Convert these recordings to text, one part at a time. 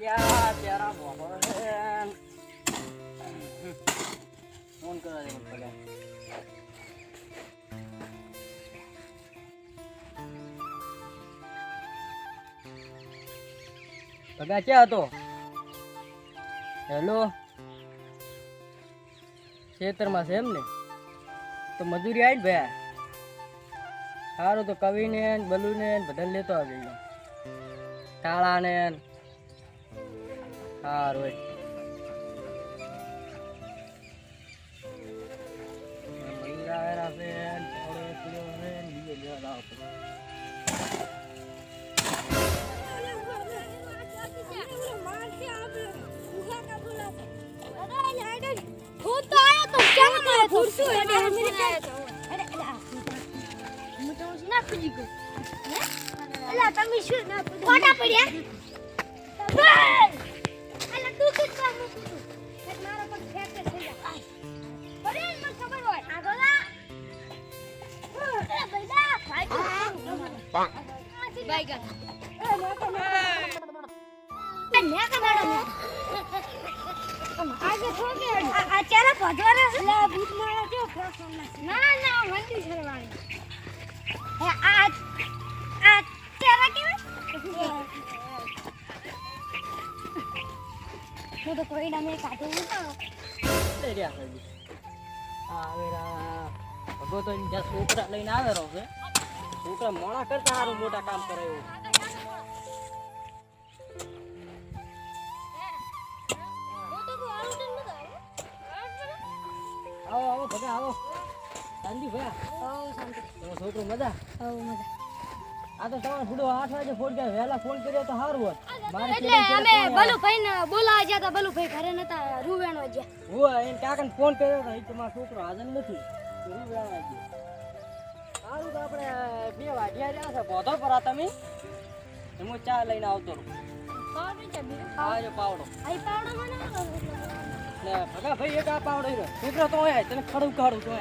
યાર તેરા બોબો ફોન કરો દે મને પગા ક્યાં હતો? હેલો, ખેતરમાં છે એમ ને? તો મજૂરી આવી ને ભાઈ. સારું તો કવિને બલુને બધાને લેતો આવજો. ટાળાને સારું તો કોઈ ડામે કાઢું ભગો તો છોકરા લઈને આવેલો છે. છોકરા મોડા કરતા સારું મોટા કામ કરે એવું. આવો આવો ભગા આવો. શાંતિ ભયા? છોકરો મજા? આ તો તમારે થોડું 8 વાગે ફોન કર્યો, વહેલા ફોન કર્યો તો સારું હોત. એટલે અમે બલુભાઈ ને બોલાવા ગયા હતા. બલુભાઈ ઘરે નતા, રૂવેણવા ગયા. હું એને કાકાને ફોન કર્યો તો એ તમારો છોકરો હાજર નથી. રૂવેણવા ગયા. સારું તો આપણે 2 વાગ્યા રહ્યા છે. પોધો પર આ તમે હું ચા લઈને આવતો રહું. આવજો પાવડો. ને ભગા ભાઈ એક આ પાવડો રહ્યો. છોકરો તો હોય તને ખડું કાઢું તો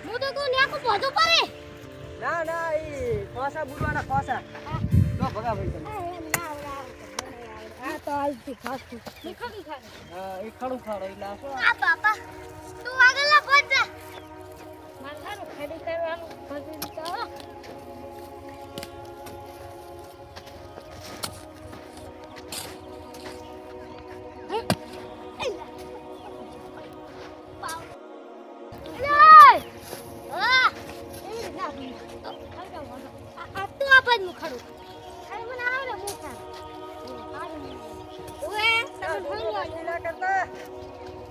હું તો કહું ન્યા કો પોધો પડે. ના ના એ ખોસા બુડવાના ખોસા. જો ભગા ભાઈ તમે આ તો આલતી ખાતું નીકળી ખાને. હા એક ખડું ખાડો એટલે આ શું? આ બાપા તું આગળના પહોંચ જા. માથાનું ખેડી કરવાનું બધું તો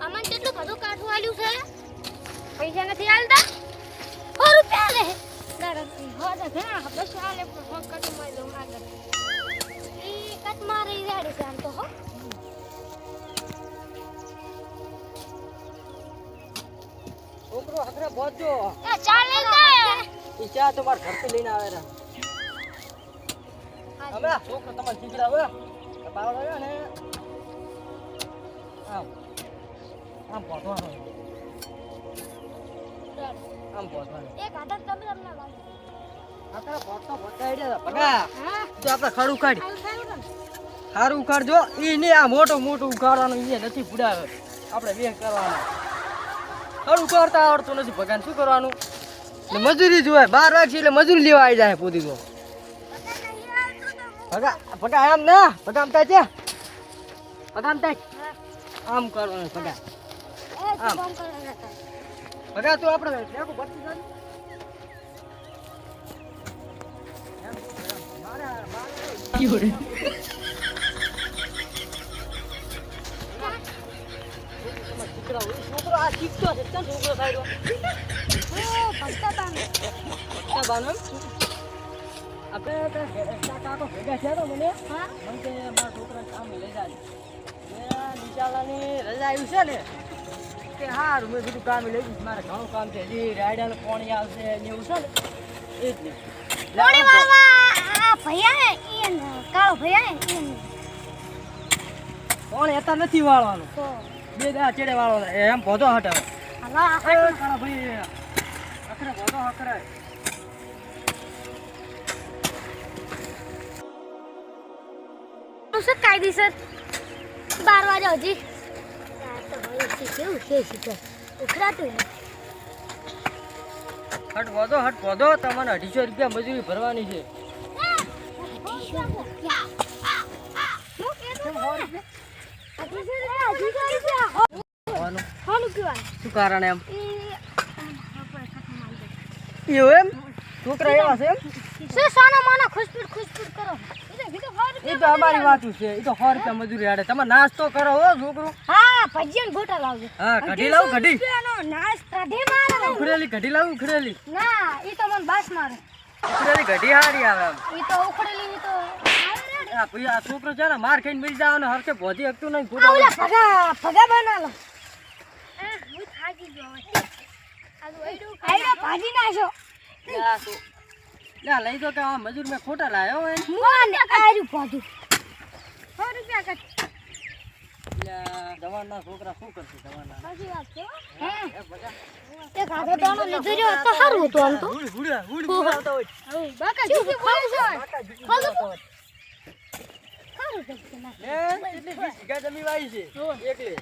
અમન કેટલું બધું કાઠું આલ્યું છે. પૈસા નથી આલતા. 100 રૂપિયા લે. દરથી હોદે ઘણા બસ આલે પણ હોક કટ માં દઉં આગળ. ઈ કટ મારી રેડી છે આમ તો હો. છોકરો આગળ પહોંચજો. એ ચાલે ને. ઈ ચા તમાર ઘરથી લઈને આવે રા. હવે છોકરો તમાર શીખડા હવે પાવડો આવ્યો ને આમ આમ પહોંચવાનો. આમ પહોંચવાનો. એક આદત તમે તમને લાગે. આખા પહોંચતો પહોંચાઈ દે પગા. હા તો આપણે ખડ ઉખાડી. આવું સારું ઉખાડજો. ઈ ને આ મોટું ઉખાડવાનું ઈ નથી પુડાવે. આપણે બે કરવાના. ખડ ઉખાડતા આવડતું નથી ભગાને શું કરવાનું? ને મજૂરી જોવાય 12 વાગશે એટલે મજૂરી લેવા આવી જાય પોતી તો. ભગા ભગા આમ ના ભગા આમ થાય છે. ભગા આમ થાય. આમ કરવાનું ભગા. આમ ભગા તું આપણે લેકો ભરતી જાવ. છોકરો આ શીખતો છે. કેમ છોકરો થાય? આપણે કાકો ભેગા થયા તો મને કે મારા છોકરા કામ લઈ જાય. નિશાળાની રજા આવ્યું છે ને કે હારું મેં બધું કામ લઈ જઈશ. મારે ઘણું કામ છે. હજી રાયડાનું પાણી આવશે ને એવું છે ને એ જ નહીં. પાણી વાળવા ભૈયા ઈન કાળો ભૈયા ઈન પાણી હતા નથી વાળવાનું. તો 2 દા ચેડે વાળવાનો. એમ પોધો હટાવે. હલા કાળા ભાઈ અખરે પોધો હકરાય. જવાનું છે કાયદેસર 12 વાગે હજી તો ભાઈ કેવું છે શીખર ઉખરાતું હટ વધો તમને 250 રૂપિયા મજૂરી ભરવાની છે. શું કારણ એમ? એવું એમ? છોકરા એવા છે એમ? એ તો અમારી વાતું છે. એ તો 100 રૂપિયા મજૂરી હાડે. તમે નાસ્તો કરો હો છોકરો. હા ભજીયા ગોટા લાવજો. હા કઢી લાવું કઢી. નાશ કઢી મારે ઉખરેલી કઢી લાવું ઉખરેલી. ના ઈ તો મને બાસ મારે ઉખરેલી કઢી હારી આવે એમ. ઈ તો ઉખડેલી ઈ તો આ ભાઈ આ છોકરો છે ને માર ખાઈને મરી જાવ ને હરખે ભોધી હકતું નહીં. આ ઓલા ભગા બના લો હું થાકી ગયો હવે આઈડો ભાજી નાખો લે લઈ તો કે આ મજૂર મેં ખોટા લાયો હોય. મોન આયરું ભાજી 100 રૂપિયા કર જવાનના છોકરા શું કરશે જવાનના? સાચી વાત છે હે તે ખાધો દાણો લીધો રહ્યો તો સારું હતું આમ તો હુડ આવતા હોય. બાકા જુકી બોલે છે ખાધો સારું છે ના લે કેટલી 20 વીઘા જમીન વાઈ છે એકલે.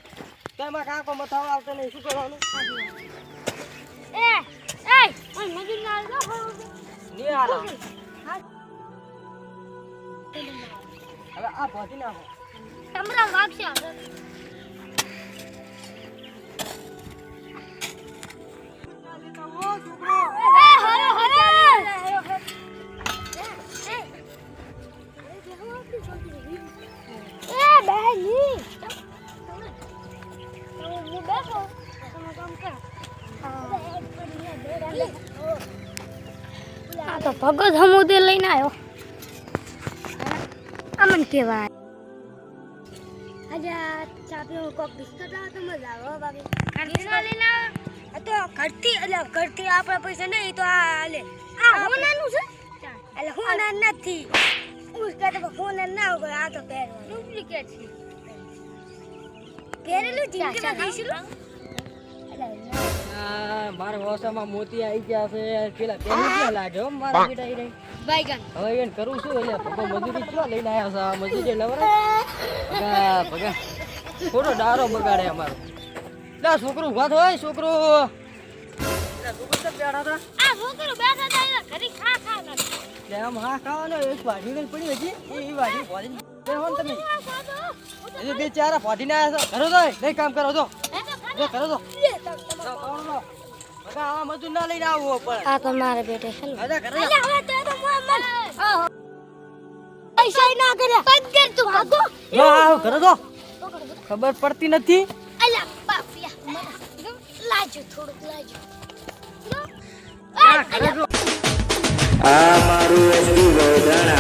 તેમાં કાકો મથાવા આવતો નહીં શું કરવાનું? ઓય મજૂર ના આલો ની આલા. હવે આ ભોધી નાખો. તમરા વાગશે તો ભગત હમુદે લઈને આવ્યો અમન કેવાય આજા ચાપી કોક બિસ્કટ લાવ તો મજા આવે બાકી ઘરથી લઈને આ તો ઘરથી એટલે ઘરથી આપણા પૈસા નહીં તો આ લે આ હોનાનું છે એટલે હોના નથી ઉસકા તો હોના ના હોય આ તો પહેરવાનું ડુપ્લિકેટ છે પહેરેલું જિંદગીમાં દઈશું મારા હોસામાં મોતી આવી ગયા છે. પેલા પહેલી ક્યાં લાગે હો મારા બેટા ઈ રહી. બાઈગન હવે એને કરું શું એટલે ભગો મજૂરી ક્યાં લઈને આવ્યા છે? મજૂરી લવરે ભગા થોડો ડારો બગાડે અમારો. લા છોકરો ઉભા થાય છોકરો. છોકરો તો બેઠા હતા. આ છોકરો બેઠા હતા ઘરે ખા એટલે આમ હા ખાવાનો એક વાઢી નહીં પડી હજી. એ વાઢી ભોળી બેહો ને તમે. એ બે ચારા ભોધીને આવ્યા છો. કરો તો નહીં કામ કરો તો કરો તો આ મજૂર ના લઈને આવવો પડે. આ તો મારે બેટે છે અરે કરે હવે તે તો પૈસા ના કરે બંધ કર તું ભાગો આવ કરો તો ખબર પડતી નથી. અલા બાપિયા લાજો થોડુંક લાજો આ મારું એસટી ગોધણા